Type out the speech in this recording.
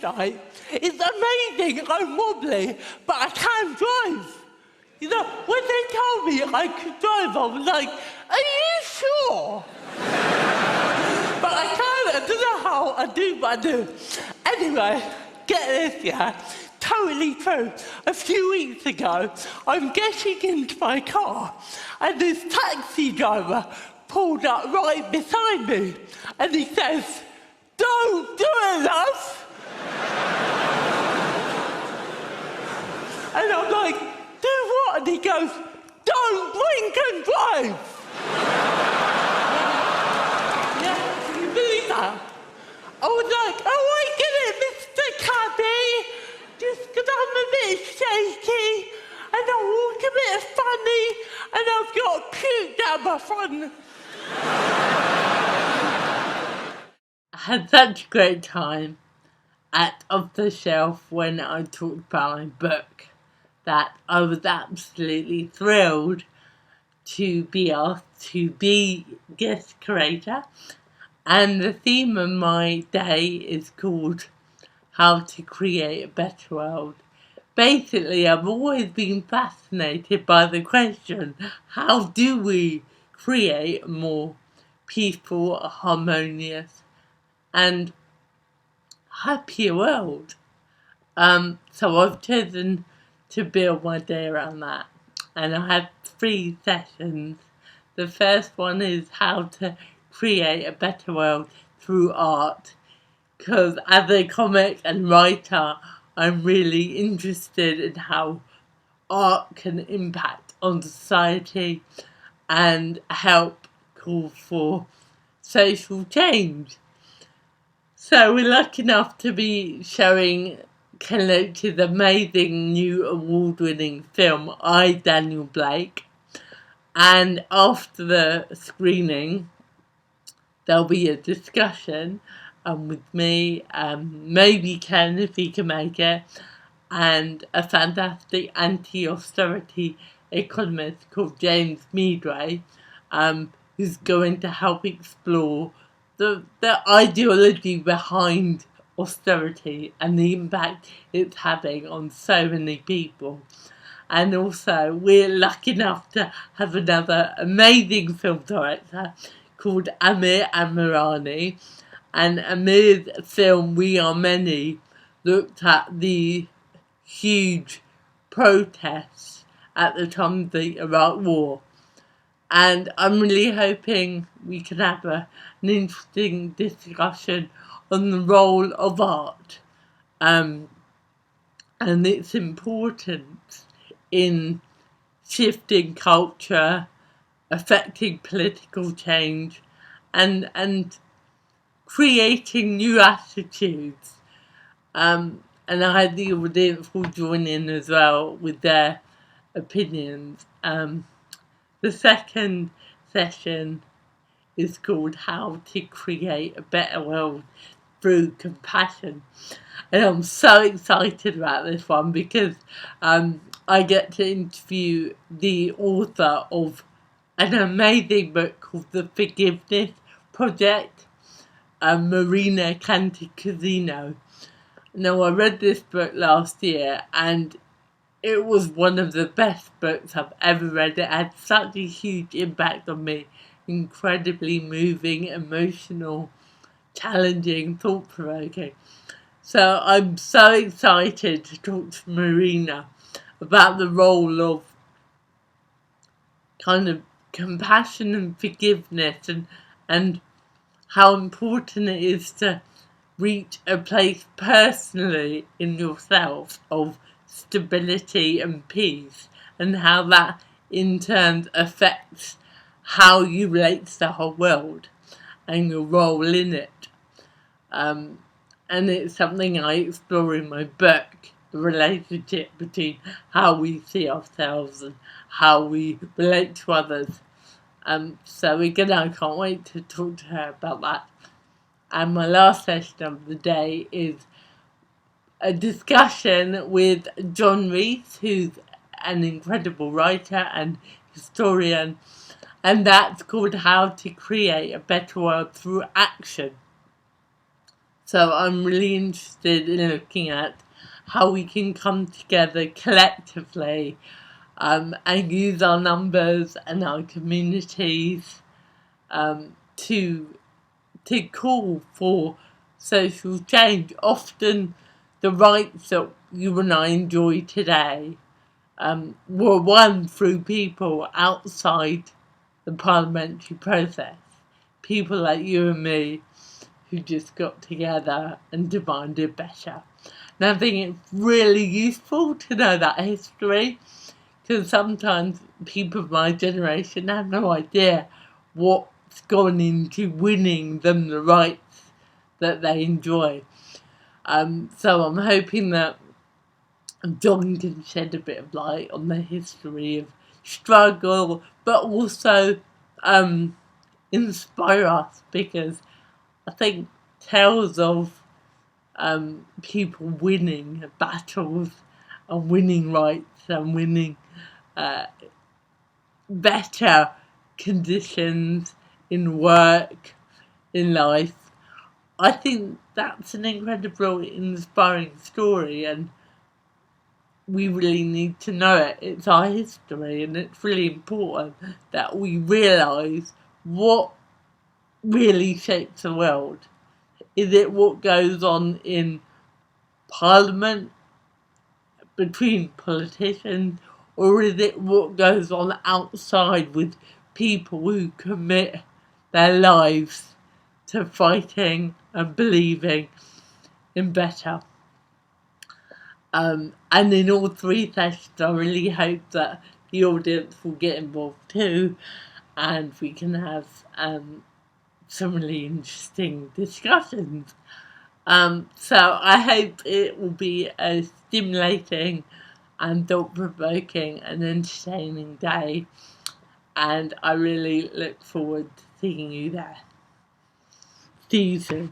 like, it's amazing, I'm wobbly, but I can drive. You know, when they told me I could drive, I was like, are you sure? But I can't, I don't know how I do, but I do. Anyway, get this, yeah, totally true. A few weeks ago, I'm getting into my car, and this taxi driver pulled up right beside me, and he says, don't do it, love. And I'm like, do what? And he goes, don't drink and drive. Yeah, can you believe that? I was like, oh, I get it, Mr. Cabby. Just because I'm a bit shaky, and I walk a bit funny, and I've got puke down my front. I had such a great time at Off The Shelf when I talked about my book that I was absolutely thrilled to be asked to be guest curator. And the theme of my day is called How to Create a Better World. Basically, I've always been fascinated by the question, how do we create a more peaceful, harmonious, and happier world? So I've chosen to build my day around that. And I had 3 sessions. The first one is how to create a better world through art. Because as a comic and writer, I'm really interested in how art can impact on society and help call for social change. So we're lucky enough to be showing Ken Loach's amazing new award-winning film, I, Daniel Blake. And after the screening, there'll be a discussion with me, maybe Ken if he can make it, and a fantastic anti-austerity economist called James Meadway, who's going to help explore the ideology behind austerity and the impact it's having on so many people. And also, we're lucky enough to have another amazing film director called Amir Amirani. And Amir's film, We Are Many, looked at the huge protests at the time of the Iraq War. And I'm really hoping we can have an interesting discussion on the role of art and its importance in shifting culture, affecting political change, and creating new attitudes. And I hope the audience will join in as well with their opinions. The second session is called How to Create a Better World Through Compassion. And I'm so excited about this one because I get to interview the author of an amazing book called The Forgiveness Project, Marina Cantacuzino. Now, I read this book last year and it was one of the best books I've ever read. It had such a huge impact on me. Incredibly moving, emotional, challenging, thought-provoking. So I'm so excited to talk to Marina about the role of kind of compassion and forgiveness and how important it is to reach a place personally in yourself of stability and peace, and how that in turn affects how you relate to the whole world and your role in it. And it's something I explore in my book, the relationship between how we see ourselves and how we relate to others. So again, I can't wait to talk to her about that. And my last session of the day is a discussion with John Rees, who's an incredible writer and historian, and that's called How to Create a Better World Through Action. So I'm really interested in looking at how we can come together collectively and use our numbers and our communities to call for social change. Often the rights that you and I enjoy today were won through people outside the parliamentary process. People like you and me who just got together and demanded better. And I think it's really useful to know that history, because sometimes people of my generation have no idea what's gone into winning them the rights that they enjoy. So I'm hoping that John can shed a bit of light on the history of struggle, but also inspire us, because I think tales of people winning battles and winning rights and winning better conditions in work, in life, I think that's an incredibly inspiring story, and we really need to know it. It's our history, and it's really important that we realise what really shapes the world. Is it what goes on in Parliament between politicians, or is it what goes on outside with people who commit their lives to fighting and believing in better? And in all three sessions, I really hope that the audience will get involved too, and we can have some really interesting discussions. So I hope it will be a stimulating and thought-provoking and entertaining day, and I really look forward to seeing you there. See you soon.